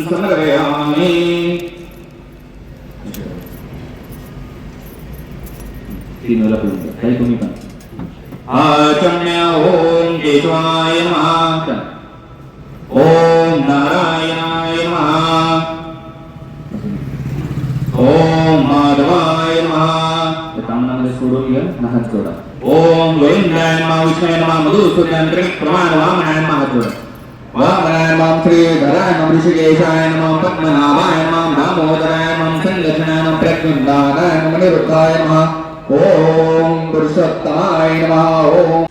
समर्पयामि। तीन वेळा बोलतो काही तुम्ही पण आचम्य ओम केशवाय नमः, ओम नारायणाय नमः, ओम माधवाय नमः। कामनामध्ये सोडून घ्या ना हात जोडा। ओम गोविंदाय नमः, विष्णुवे नमः, मधुसूदन प्रमाण वामनाय नमः हात जोडा। वामनाय नमः, श्रीधराय नमः, ऋषिकेशाय नमः, पद्मनाभाय नमः, दामोदराय नमः, संगठनाय नमः, प्रद्युम्नाय नमः, निरुद्धाय नमः, ओम पुरुषोत्तमाय नमः। ओम